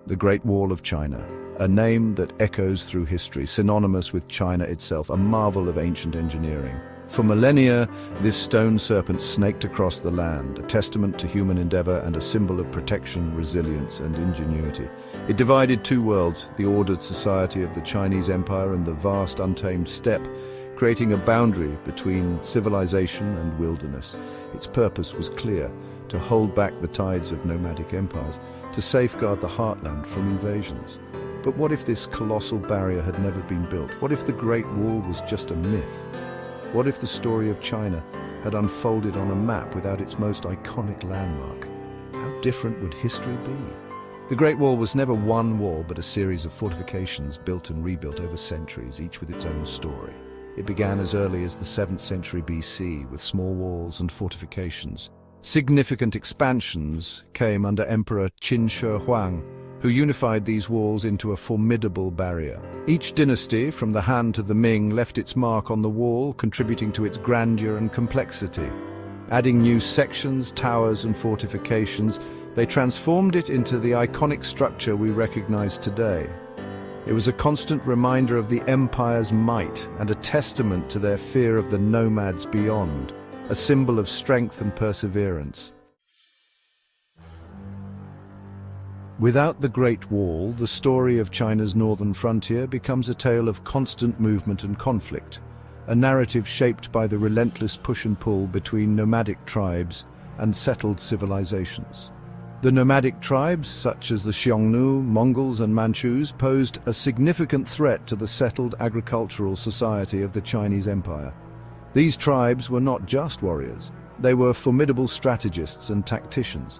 the Great Wall of China, a name that echoes through history, synonymous with China itself, a marvel of ancient engineering. For millennia, this stone serpent snaked across the land, a testament to human endeavor and a symbol of protection, resilience, and ingenuity. It divided two worlds, the ordered society of the Chinese Empire and the vast untamed steppe, creating a boundary between civilization and wilderness. Its purpose was clear: to hold back the tides of nomadic empires, to safeguard the heartland from invasions. But what if this colossal barrier had never been built? What if the Great Wall was just a myth? What if the story of China had unfolded on a map without its most iconic landmark? How different would history be? The Great Wall was never one wall, but a series of fortifications built and rebuilt over centuries, each with its own story. It began as early as the 7th century BC, with small walls and fortifications. Significant expansions came under Emperor Qin Shi Huang, who unified these walls into a formidable barrier. Each dynasty, from the Han to the Ming, left its mark on the wall, contributing to its grandeur and complexity. Adding new sections, towers, and fortifications, they transformed it into the iconic structure we recognize today. It was a constant reminder of the empire's might and a testament to their fear of the nomads beyond, a symbol of strength and perseverance. Without the Great Wall, the story of China's northern frontier becomes a tale of constant movement and conflict, a narrative shaped by the relentless push and pull between nomadic tribes and settled civilizations. The nomadic tribes, such as the Xiongnu, Mongols and Manchus, posed a significant threat to the settled agricultural society of the Chinese Empire. These tribes were not just warriors. They were formidable strategists and tacticians.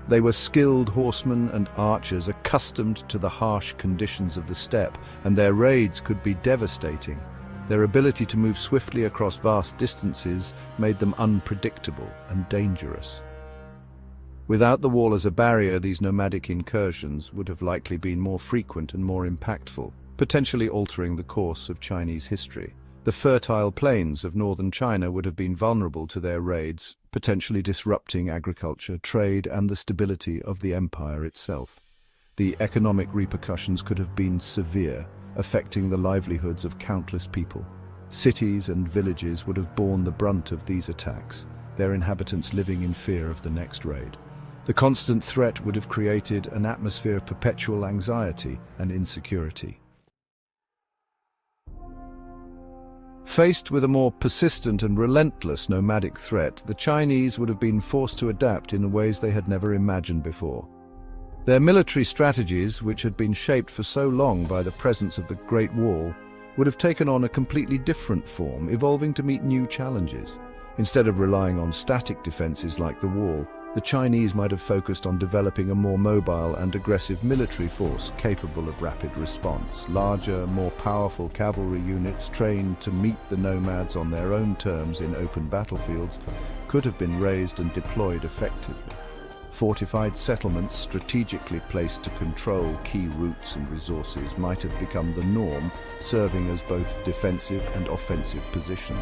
They were skilled horsemen and archers accustomed to the harsh conditions of the steppe, and their raids could be devastating. Their ability to move swiftly across vast distances made them unpredictable and dangerous. Without the wall as a barrier, these nomadic incursions would have likely been more frequent and more impactful, potentially altering the course of Chinese history. The fertile plains of northern China would have been vulnerable to their raids, potentially disrupting agriculture, trade, and the stability of the empire itself. The economic repercussions could have been severe, affecting the livelihoods of countless people. Cities and villages would have borne the brunt of these attacks, their inhabitants living in fear of the next raid. The constant threat would have created an atmosphere of perpetual anxiety and insecurity. Faced with a more persistent and relentless nomadic threat, the Chinese would have been forced to adapt in ways they had never imagined before. Their military strategies, which had been shaped for so long by the presence of the Great Wall, would have taken on a completely different form, evolving to meet new challenges. Instead of relying on static defenses like the wall, the Chinese might have focused on developing a more mobile and aggressive military force capable of rapid response. Larger, more powerful cavalry units trained to meet the nomads on their own terms in open battlefields could have been raised and deployed effectively. Fortified settlements strategically placed to control key routes and resources might have become the norm, serving as both defensive and offensive positions.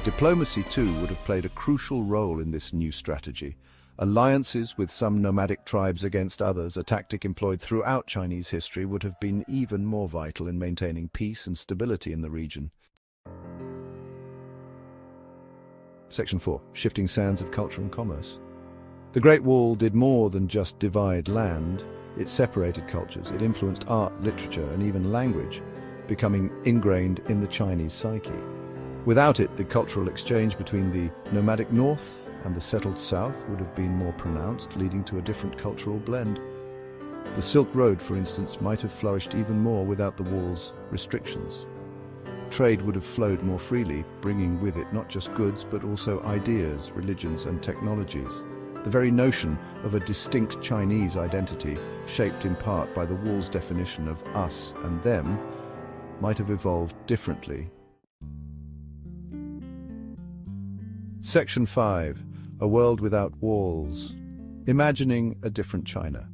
Diplomacy, too, would have played a crucial role in this new strategy. Alliances with some nomadic tribes against others, a tactic employed throughout Chinese history, would have been even more vital in maintaining peace and stability in the region. Section 4. Shifting sands of culture and commerce. The Great Wall did more than just divide land. It separated cultures. It influenced art, literature, and even language, becoming ingrained in the Chinese psyche. Without it, the cultural exchange between the nomadic north and the settled south would have been more pronounced, leading to a different cultural blend. The Silk Road, for instance, might have flourished even more without the wall's restrictions. Trade would have flowed more freely, bringing with it not just goods but also ideas, religions, and technologies. The very notion of a distinct Chinese identity, shaped in part by the wall's definition of us and them, might have evolved differently. Section 5. A world without walls. Imagining a different China.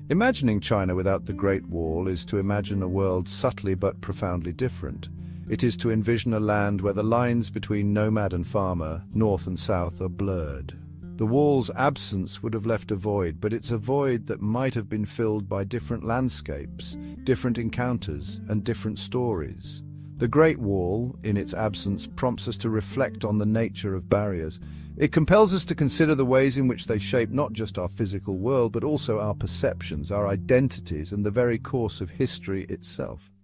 Imagining China without the Great Wall is to imagine a world subtly but profoundly different. It is to envision a land where the lines between nomad and farmer, north and south, are blurred. The wall's absence would have left a void, but it's a void that might have been filled by different landscapes, different encounters, and different stories. The Great Wall, in its absence, prompts us to reflect on the nature of barriers. It compels us to consider the ways in which they shape not just our physical world, but also our perceptions, our identities, and the very course of history itself.